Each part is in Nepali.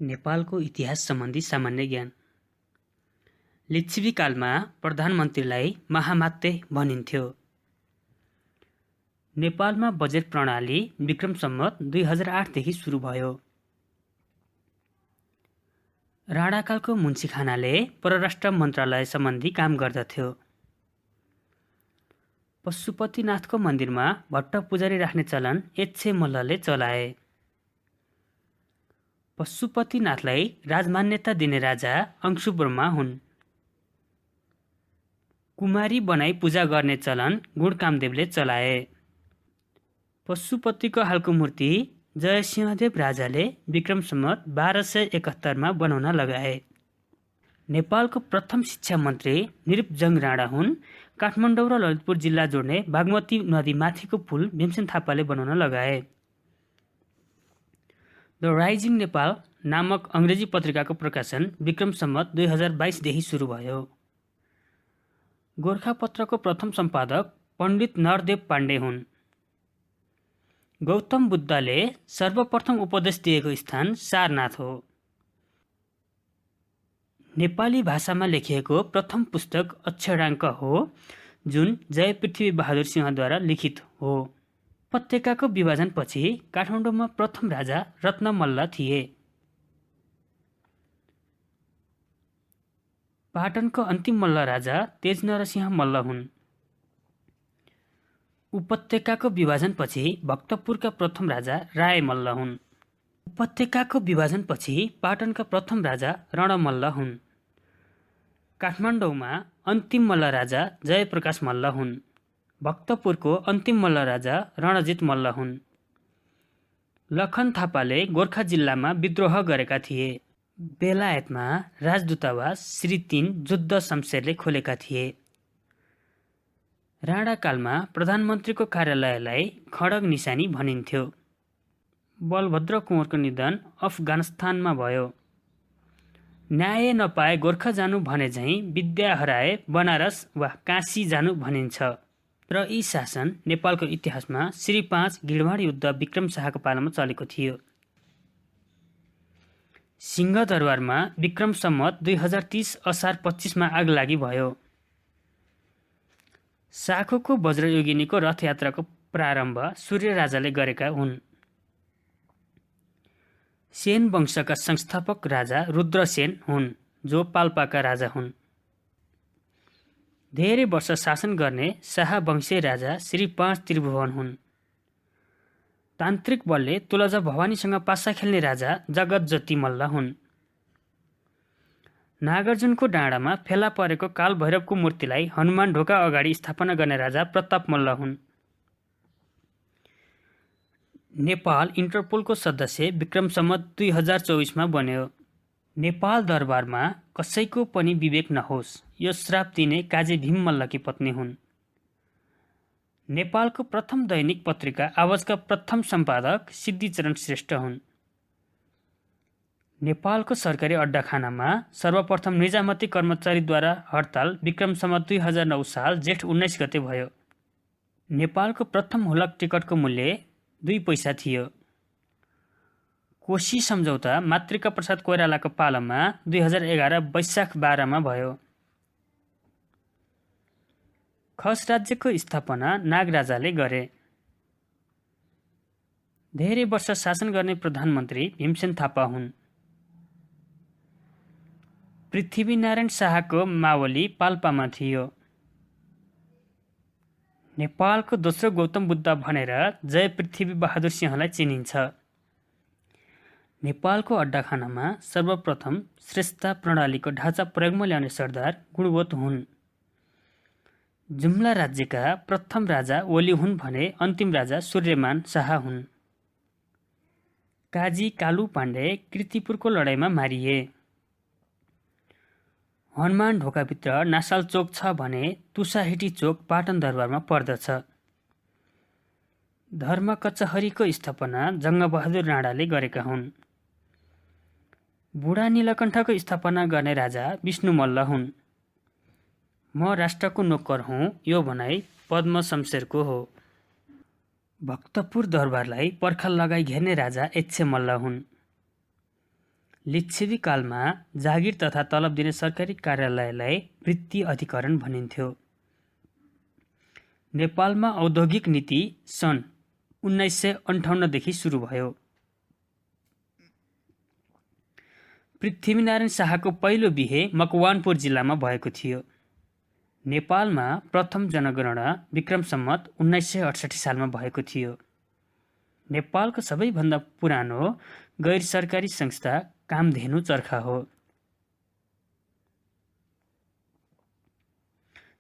नेपालको इतिहास सम्बन्धी सामान्य ज्ञान। लिच्छवी कालमा प्रधानमन्त्रीलाई महामाते भनिन्थ्यो। नेपालमा बजेट प्रणाली विक्रम सम्वत 2008 देखि सुरु भयो। राणाकालको मुन्सीखानाले परराष्ट्र मन्त्रालय सम्बन्धी काम गर्दथ्यो। पशुपतिनाथको मन्दिरमा भट्ट पुजारी राख्ने चलन एच्छे मल्लले चलाए। पशुपतिनाथलाई राजमान्यता दिने राजा अंशुवर्मा हुन्। कुमारी बनाई पूजा गर्ने चलन गुणकामदेवले चलाए। पशुपतिको हालको मूर्ति जयसिंहदेव राजाले विक्रम सम्वत 1271 बनाउन लगाए। नेपालको प्रथम शिक्षा मन्त्री निरपजङ राणा हुन्। काठमाडौँ र ललितपुर जिल्ला जोड्ने बागमती नदी माथिको पुल भीमसेन थापाले बनाउन लगाए। द राइजिङ नेपाल नामक अङ्ग्रेजी पत्रिकाको प्रकाशन विक्रम सम्वत 2022 देखि सुरु भयो। गोरखापत्रको प्रथम सम्पादक पण्डित नरदेव पाण्डे हुन्। गौतम बुद्धले सर्वप्रथम उपदेश दिएको स्थान सारनाथ हो। नेपाली भाषामा लेखिएको प्रथम पुस्तक अक्षराङ्क हो, जुन जय पृथ्वी बहादुर सिंहद्वारा लिखित हो। उपत्यकाको विभाजनपछि काठमाडौँमा प्रथम राजा रत्नमल्ल थिए। पाटनको अन्तिम मल्ल राजा तेजनरसिंह मल्ल हुन्। उपत्यकाको विभाजनपछि भक्तपुरका प्रथम राजा राय मल्ल हुन्। उपत्यकाको विभाजनपछि पाटनका प्रथम राजा रणमल्ल हुन्। काठमाडौँमा अन्तिम मल्ल राजा जयप्रकाश मल्ल हुन्। भक्तपुरको अन्तिम मल्ल राजा रणजित मल्ल हुन्। लखन थापाले गोर्खा जिल्लामा विद्रोह गरेका थिए। बेलायतमा राजदूतावास श्री 3 जुद्ध शमशेरले खोलेका थिए। राणाकालमा प्रधानमन्त्रीको कार्यालयलाई खड्ग निशानी भनिन्थ्यो। बलभद्र कुँवरको निधन अफगानिस्तानमा भयो। न्याय नपाए गोर्खा जानु भने झैँ विद्या हराए बनारस वा काशी जानु भनिन्छ। र यी शासन नेपालको इतिहासमा श्री 5 गिडवाड युद्ध विक्रम शाहको पालामा चलेको थियो। सिंहदरबारमा विक्रम सम्वत 2030 असार 25 आग लागि भयो। साखोको वज्रयोगिनीको रथयात्राको प्रारम्भ सूर्य राजाले गरेका हुन्। सेन वंशका संस्थापक राजा रुद्रसेन हुन्, जो पाल्पाका राजा हुन्। धेरै वर्ष शासन गर्ने शाहवंशीय राजा श्री 5 त्रिभुवन हुन्। तान्त्रिक बलले तुलजा भवानीसँग पासा खेल्ने राजा जगतज्योति मल्ल हुन्। नागार्जुनको डाँडामा फेला परेको कालभैरवको मूर्तिलाई हनुमान ढोका अगाडि स्थापना गर्ने राजा प्रताप मल्ल हुन्। नेपाल इन्टरपोलको सदस्य विक्रम सम्वत 2024 बन्यो। नेपाल दरबारमा कसैको पनि विवेक नहोस्, यो श्राप दिने काजी भीम मल्लकी पत्नी हुन्। नेपालको प्रथम दैनिक पत्रिका आवाजका प्रथम सम्पादक सिद्धिचरण श्रेष्ठ हुन्। नेपालको सरकारी अड्डाखानामा सर्वप्रथम निजामती कर्मचारीद्वारा हडताल विक्रम सम्वत 2009 साल जेठ 19 गते भयो। नेपालको प्रथम हुलक टिकटको मूल्य 2 पैसा थियो। कोशी सम्झौता मातृका प्रसाद कोइरालाको पालामा 2011 वैशाख 12 भयो। खस राज्यको स्थापना नागराजाले गरे। धेरै वर्ष शासन गर्ने प्रधानमन्त्री भीमसेन थापा हुन्। पृथ्वीनारायण शाहको मावली पाल्पामा थियो। नेपालको दोस्रो गौतम बुद्ध भनेर जय पृथ्वी बहादुर सिंहलाई चिनिन्छ। नेपालको अड्डाखानामा सर्वप्रथम श्रेष्ठता प्रणालीको ढाँचा प्रयोगमा ल्याउने सरदार गुणवत हुन्। जुम्ला राज्यका प्रथम राजा ओली हुन् भने अन्तिम राजा सूर्यमान शाह हुन्। काजी कालु पाण्डे कीर्तिपुरको लडाईँमा मारिए। हनुमान ढोकाभित्र नासाल चोक छ भने तुसाहिटी चोक पाटन दरबारमा पर्दछ। धर्म कचहरीको स्थापना जङ्गबहादुर राणाले गरेका हुन्। बुढा नीलकण्ठको स्थापना गर्ने राजा विष्णु मल्ल हुन्। म राष्ट्रको नोकर हुँ, यो भनाई पद्म शमशेरको हो। भक्तपुर दरबारलाई पर्खाल लगाई घेर्ने राजा एच्छे मल्ल हुन्। लिच्छवी कालमा जागिर तथा तलब दिने सरकारी कार्यालयलाई वृत्ति अधिकरण भनिन्थ्यो। नेपालमा औद्योगिक नीति सन् 1958 देखि सुरु भयो। पृथ्वीनारायण शाहको पहिलो बिहे मकवानपुर जिल्लामा भएको थियो। नेपालमा प्रथम जनगणना विक्रम सम्वत 1968 सालमा भएको थियो। नेपालको सबैभन्दा पुरानो गैर सरकारी संस्था कामधेनु चरखा हो।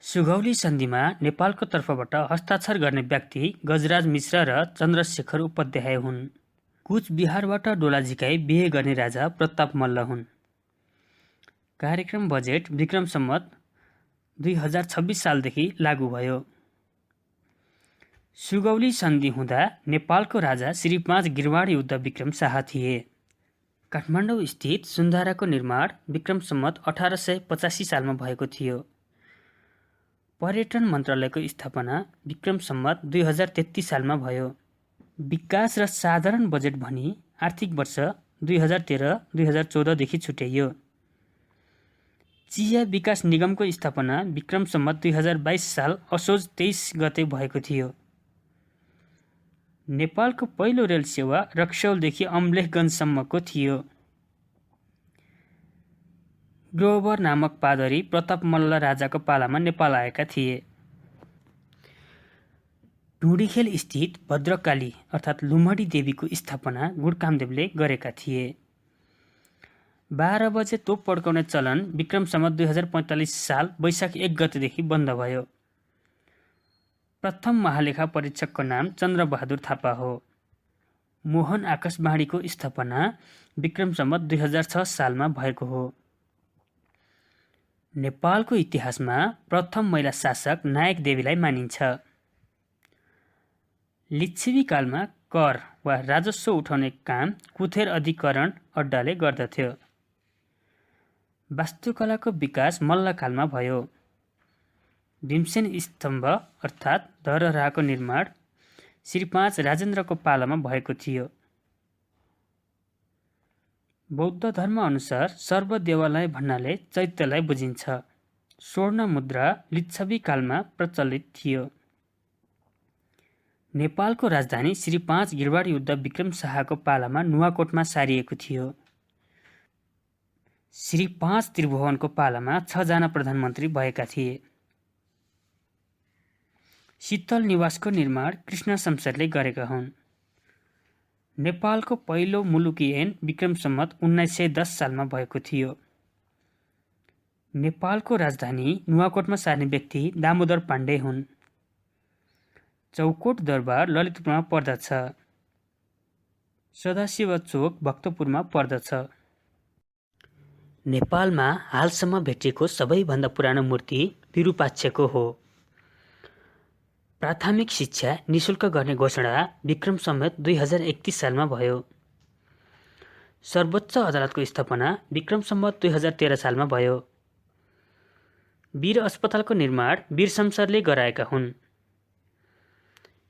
सुगौली सन्धिमा नेपालको तर्फबाट हस्ताक्षर गर्ने व्यक्ति गजराज मिश्र र चन्द्रशेखर उपाध्याय हुन्। कुचबिहारबाट डोला झिकाई बिहे गर्ने राजा प्रताप मल्ल हुन्। कार्यक्रम बजेट विक्रम सम्वत 2026 सालदेखि लागू भयो। सुगौली सन्धि हुँदा नेपालको राजा श्री 5 गिरवाड युद्ध विक्रम शाह थिए। काठमाडौँ स्थित सुन्धाराको निर्माण विक्रम सम्वत 1885 सालमा भएको थियो। पर्यटन मन्त्रालयको स्थापना विक्रम सम्वत 2033 सालमा भयो। विकास र साधारण बजेट भनी आर्थिक वर्ष 2013-2014 देखि छुट्याइयो। चिया विकास निगमको स्थापना विक्रम सम्वत 2022 साल असोज 23 गते भएको थियो। नेपालको पहिलो रेल सेवा रक्सौलदेखि अम्लेखगञ्जसम्मको थियो। ग्रोवर नामक पादरी प्रताप मल्ल राजाको पालामा नेपाल आएका थिए। ढुँडीखेल स्थित भद्रकाली अर्थात् लुम्हडी देवीको स्थापना गुडकामदेवले गरेका थिए। 12 बजे तोप पड्काउने चलन विक्रम सम्वत 2045 साल वैशाख 1 गतेदेखि बन्द भयो। प्रथम महालेखा परीक्षकको नाम चन्द्रबहादुर थापा हो। मोहन आकाशवाणीको स्थापना विक्रम सम्वत 2006 सालमा भएको हो। नेपालको इतिहासमा प्रथम महिला शासक नायक देवीलाई मानिन्छ। लिच्छवी कालमा कर वा राजस्व उठाउने काम कुथेर अधिकरण अड्डाले गर्दथ्यो। वास्तुकलाको विकास मल्लकालमा भयो। भीमसेन स्तम्भ अर्थात् धरहराको निर्माण श्री 5 राजेन्द्रको पालामा भएको थियो। बौद्ध धर्म अनुसार सर्वदेवालय भन्नाले चैत्यलाई बुझिन्छ। स्वर्ण मुद्रा लिच्छवी कालमा प्रचलित थियो। नेपालको राजधानी श्री 5 गिरवाड युद्ध विक्रम शाहको पालामा नुवाकोटमा सारिएको थियो। श्री 5 त्रिभुवनको पालामा 6 जना प्रधानमन्त्री भएका थिए। शीतल निवासको निर्माण कृष्ण शमशेरले गरेका हुन्। नेपालको पहिलो मुलुकी ऐन विक्रम सम्वत 1910 सालमा भएको थियो। नेपालको राजधानी नुवाकोटमा सार्ने व्यक्ति दामोदर पाण्डे हुन्। चौकोट दरबार ललितपुरमा पर्दछ। सदाशिव चोक भक्तपुरमा पर्दछ। नेपालमा हालसम्म भेटिएको सबैभन्दा पुरानो मूर्ति विरूपाक्षको हो। प्राथमिक शिक्षा निशुल्क गर्ने घोषणा विक्रम सम्वत 2031 सालमा भयो। सर्वोच्च अदालतको स्थापना विक्रम सम्वत 2013 सालमा भयो। वीर अस्पतालको निर्माण वीर शमशेरले गराएका हुन्।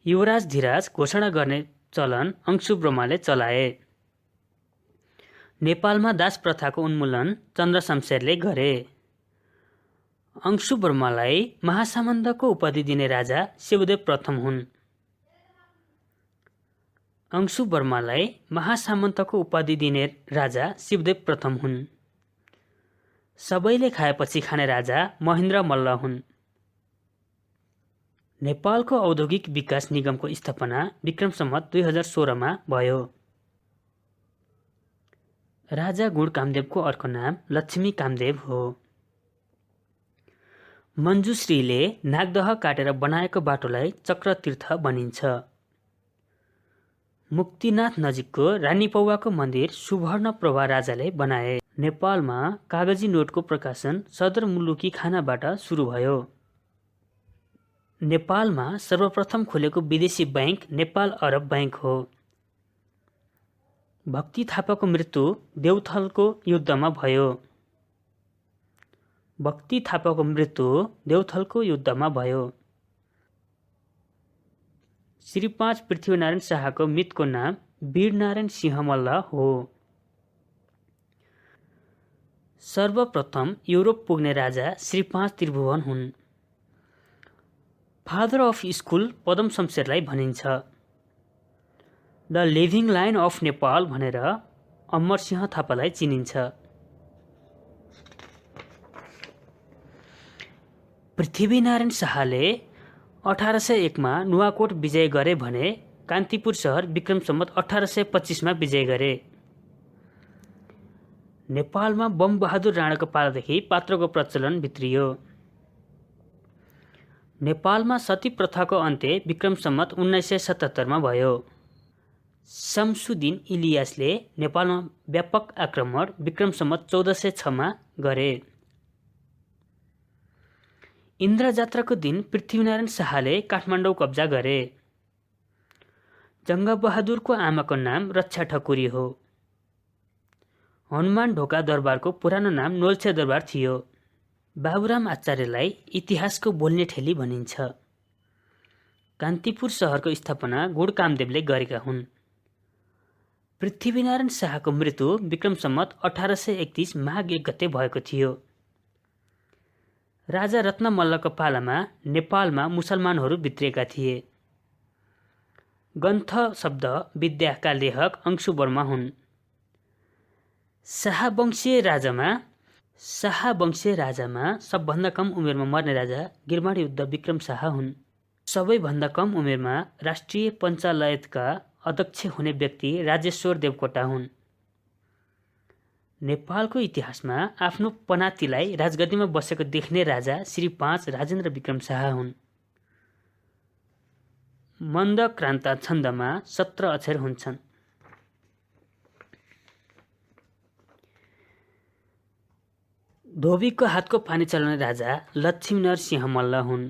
युवराज धिराज घोषणा गर्ने चलन अंशु ब्रह्माले चलाए। नेपालमा दास प्रथाको उन्मूलन चन्द्र शमशेरले गरे। अंशु ब्रह्मालाई महासामन्तको उपाधि दिने राजा शिवदेव प्रथम हुन्। अंशु ब्रह्मालाई महासामन्तको उपाधि दिने राजा शिवदेव प्रथम हुन्। सबैले खाएपछि खाने राजा महेन्द्र मल्ल हुन्। नेपालको औद्योगिक विकास निगमको स्थापना विक्रम सम्वत 2016 मा भयो। राजा गुण कामदेवको अर्को नाम लक्ष्मी कामदेव हो। मञ्जुश्रीले नागदह काटेर बनाएको बाटोलाई चक्रतीर्थ भनिन्छ। मुक्तिनाथ नजिकको रानीपौवाको मन्दिर सुवर्णप्रभा राजाले बनाए। नेपालमा कागजी नोटको प्रकाशन सदरमुलुकी खानाबाट सुरु भयो। नेपालमा सर्वप्रथम खोलेको विदेशी बैंक नेपाल अरब बैंक हो। भक्ति थापाको मृत्यु देउथलको युद्धमा भयो। भक्ति थापाको मृत्यु देउथलको युद्धमा भयो। श्री 5 पृथ्वीनारायण शाहको मितको नाम वीरनारायण सिंह मल्ल हो। सर्वप्रथम युरोप पुग्ने राजा श्री 5 त्रिभुवन हुन्। फादर अफ स्कुल पदम शमशेरलाई भनिन्छ। The living line of Nepal भनेर अमरसिंह थापालाई चिनिन्छ। पृथ्वीनारायण शाहले 1801 मा नुवाकोट विजय गरे भने कान्तिपुर सहर विक्रम सम्वत 1825 मा विजय गरे। नेपालमा बम बहादुर राणाको पालादेखि पात्रको प्रचलन भित्रियो। नेपालमा सती प्रथाको अन्त्य विक्रम सम्वत 1977 मा भयो। शमसुद्दीन इलियासले नेपालमा व्यापक आक्रमण विक्रम सम्वत 1406 मा गरे। इन्द्र जात्राको दिन पृथ्वीनारायण शाहले काठमाडौँ कब्जा गरे। जङ्गबहादुरको आमाको नाम रक्षा ठकुरी हो। हनुमान ढोका दरबारको पुरानो नाम नोल्छे दरबार थियो। बाबुराम आचार्यलाई इतिहासको बोल्ने ठेली भनिन्छ। कान्तिपुर सहरको स्थापना गुण कामदेवले गरेका हुन्। पृथ्वीनारायण शाहको मृत्यु विक्रम सम्वत 1831 माघ 1 गते भएको थियो। राजा रत्नमल्लको पालामा नेपालमा मुसलमानहरू भित्रिएका थिए। ग्रन्थ शब्द विद्याका लेखक अंशुवर्मा हुन्। शाहवंशीय राजामा सबभन्दा कम उमेरमा मर्ने राजा गिरमाड युद्ध विक्रम शाह हुन्। सबैभन्दा कम उमेरमा राष्ट्रिय पञ्चालयतका अध्यक्ष हुने व्यक्ति राजेश्वर देवकोटा हुन्। नेपालको इतिहासमा आफ्नो पनातीलाई राजगद्दीमा बसेको देख्ने राजा श्री 5 राजेन्द्र विक्रम शाह हुन्। मन्दक्रान्ता छन्दमा 17 अक्षर हुन्छन्। धोबीको हातको पानी चलाउने राजा लक्ष्मीनरसिंह मल्ल हुन्।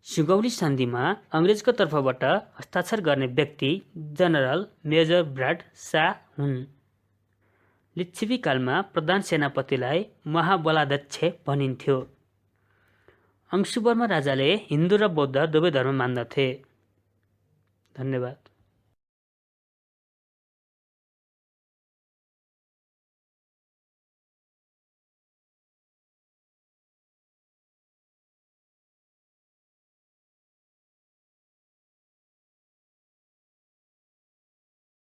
सुगौली सन्धिमा अङ्ग्रेजको तर्फबाट हस्ताक्षर गर्ने व्यक्ति जनरल मेजर ब्राड शाह हुन्। लिच्छवीकालमा प्रधान सेनापतिलाई महाबलाध्यक्ष भनिन्थ्यो। अंशुवर्मा राजाले हिन्दू र बौद्ध दुवै धर्म मान्दथे। धन्यवाद।